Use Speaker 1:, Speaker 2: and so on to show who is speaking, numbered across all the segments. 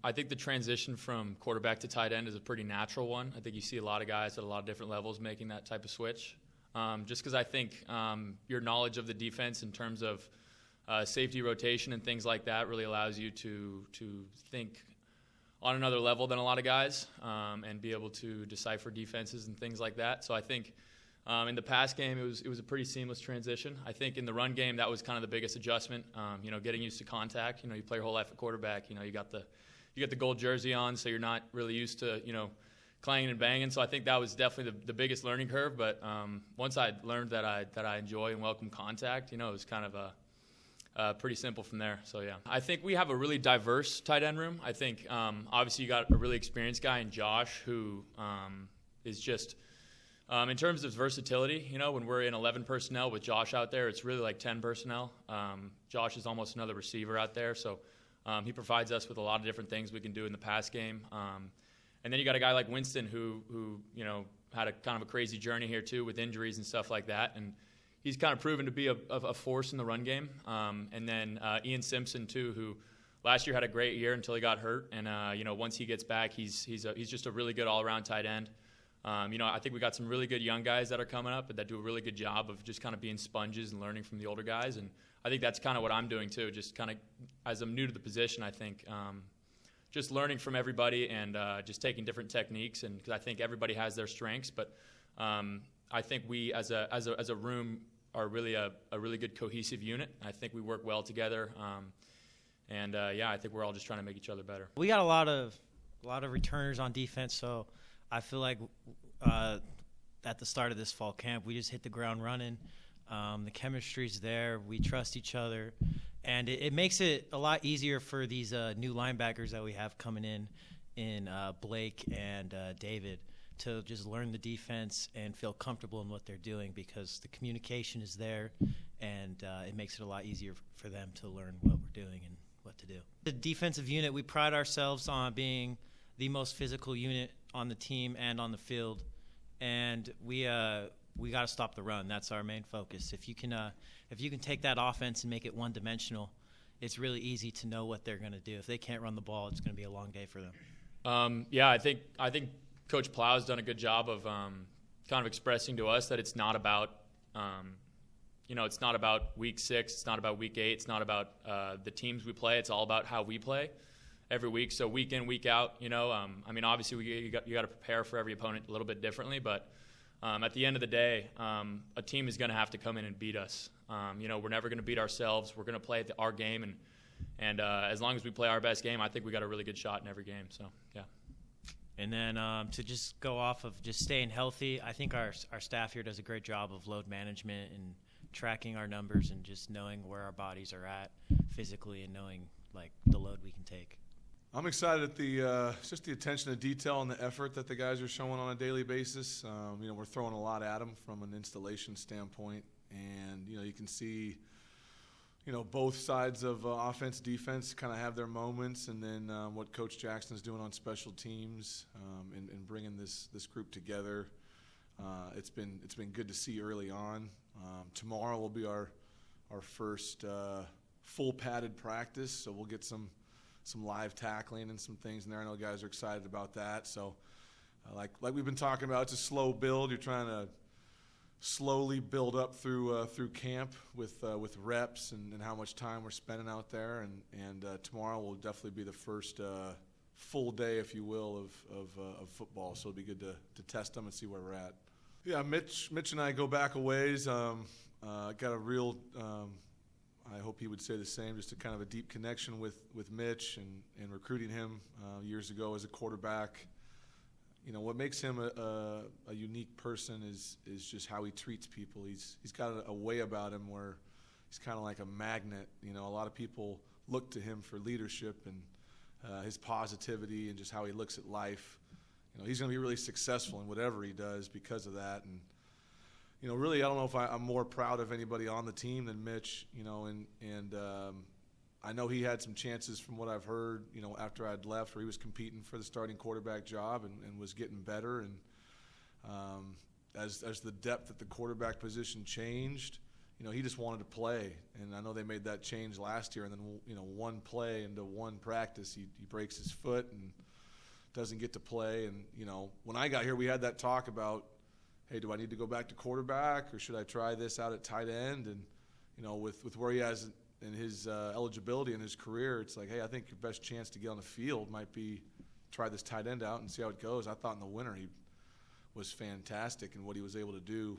Speaker 1: I think the transition from quarterback to tight end is a pretty natural one. I think you see a lot of guys at a lot of different levels making that type of switch. Just because I think your knowledge of the defense in terms of safety rotation and things like that really allows you to think on another level than a lot of guys and be able to decipher defenses and things like that. So I think in the pass game, it was a pretty seamless transition. I think in the run game, that was kind of the biggest adjustment. Getting used to contact. You play your whole life at quarterback. You got the gold jersey on, so you're not really used to clanging and banging. So I think that was definitely the biggest learning curve. But once I learned that I enjoy and welcome contact, it was kind of pretty simple from there. So yeah, I think we have a really diverse tight end room. I think obviously you got a really experienced guy in Josh who is just. In terms of versatility, when we're in 11 personnel with Josh out there, it's really like 10 personnel. Josh is almost another receiver out there, so he provides us with a lot of different things we can do in the pass game. And then you got a guy like Winston who had a kind of a crazy journey here too with injuries and stuff like that, and he's kind of proven to be a force in the run game. And then Ian Simpson too, who last year had a great year until he got hurt, and once he gets back, he's just a really good all-around tight end. I think we got some really good young guys that are coming up that do a really good job of just kind of being sponges and learning from the older guys. And I think that's kind of what I'm doing too, just kind of as I'm new to the position, I think just learning from everybody and just taking different techniques. And because I think everybody has their strengths, but I think we as a room are really a really good cohesive unit. I think we work well together. I think we're all just trying to make each other better.
Speaker 2: We got a lot of returners on defense, so I feel like at the start of this fall camp, we just hit the ground running. The chemistry's there. We trust each other. And it makes it a lot easier for these new linebackers that we have coming in Blake and David to just learn the defense and feel comfortable in what they're doing because the communication is there, and it makes it a lot easier for them to learn what we're doing and what to do. The defensive unit, we pride ourselves on being the most physical unit on the team and on the field, and we got to stop the run. That's our main focus. If you can take that offense and make it one-dimensional, it's really easy to know what they're going to do. If they can't run the ball, it's going to be a long day for them.
Speaker 1: I think Coach Plough has done a good job of kind of expressing to us that it's not about it's not about week 6, it's not about week 8, it's not about the teams we play. It's all about how we play every week. So week in, week out, obviously you got to prepare for every opponent a little bit differently, but at the end of the day, a team is going to have to come in and beat us. We're never going to beat ourselves. We're going to play our game, and as long as we play our best game, I think we got a really good shot in every game. So yeah.
Speaker 2: And then to just go off of just staying healthy, I think our staff here does a great job of load management and tracking our numbers and just knowing where our bodies are at physically and knowing like the load we can take.
Speaker 3: I'm excited at just the attention to detail and the effort that the guys are showing on a daily basis. We're throwing a lot at them from an installation standpoint, and you can see, both sides of offense, defense kind of have their moments, and then what Coach Jackson is doing on special teams and bringing this group together. It's been good to see early on. Tomorrow will be our first full padded practice, so we'll get some live tackling and some things in there. I know guys are excited about that. So like we've been talking about, it's a slow build. You're trying to slowly build up through camp with reps and how much time we're spending out there. And tomorrow will definitely be the first full day, if you will, of football. So it'll be good to test them and see where we're at. Yeah, Mitch and I go back a ways. Got a real I hope he would say the same, just a kind of a deep connection with Mitch and recruiting him years ago as a quarterback. What makes him a unique person is just how he treats people. He's got a way about him where he's kind of like a magnet. A lot of people look to him for leadership and his positivity and just how he looks at life. He's going to be really successful in whatever he does because of that. And really, I don't know if I'm more proud of anybody on the team than Mitch, and I know he had some chances from what I've heard, after I'd left where he was competing for the starting quarterback job and was getting better. And as the depth at the quarterback position changed, he just wanted to play. And I know they made that change last year, and then, one play into one practice, he breaks his foot and doesn't get to play. And, when I got here, we had that talk about, hey, do I need to go back to quarterback, or should I try this out at tight end? And, with where he has in his eligibility in his career, it's like, hey, I think your best chance to get on the field might be try this tight end out and see how it goes. I thought in the winter he was fantastic in what he was able to do.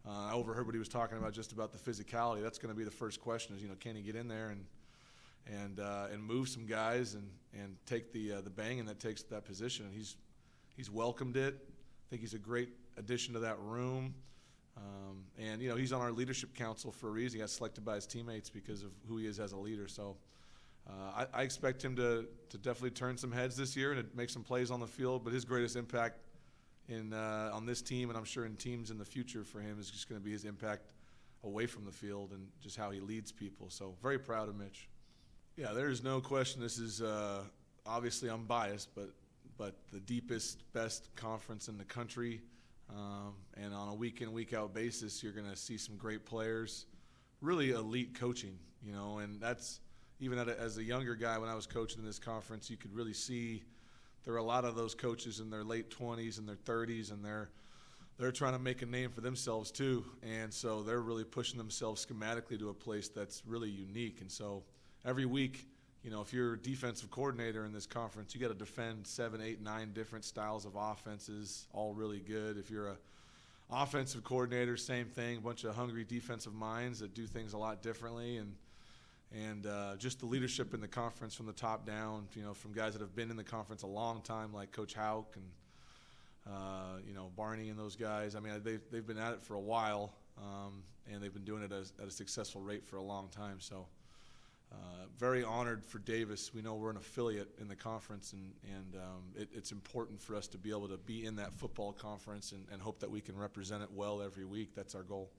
Speaker 3: I overheard what he was talking about, just about the physicality. That's going to be the first question is, can he get in there and move some guys and take the banging that takes that position. And he's welcomed it. I think he's a great addition to that room. And he's on our leadership council for a reason. He got selected by his teammates because of who he is as a leader. So I expect him to definitely turn some heads this year and to make some plays on the field. But his greatest impact on this team, and I'm sure in teams in the future for him, is just going to be his impact away from the field and just how he leads people. So very proud of Mitch. Yeah, there is no question. This is obviously I'm biased, but the deepest, best conference in the country. And on a week-in, week-out basis, you're going to see some great players, really elite coaching, and that's even as a younger guy when I was coaching in this conference, you could really see there are a lot of those coaches in their late 20s and their 30s, and they're trying to make a name for themselves too, and so they're really pushing themselves schematically to a place that's really unique. And so every week, if you're a defensive coordinator in this conference, you got to defend 7, 8, 9 different styles of offenses, all really good. If you're a offensive coordinator, same thing, a bunch of hungry defensive minds that do things a lot differently, and just the leadership in the conference from the top down, from guys that have been in the conference a long time, like Coach Hauk and Barney and those guys. I mean, they've been at it for a while, and they've been doing it at a successful rate for a long time. So very honored for Davis. We know we're an affiliate in the conference, and it's important for us to be able to be in that football conference and hope that we can represent it well every week. That's our goal.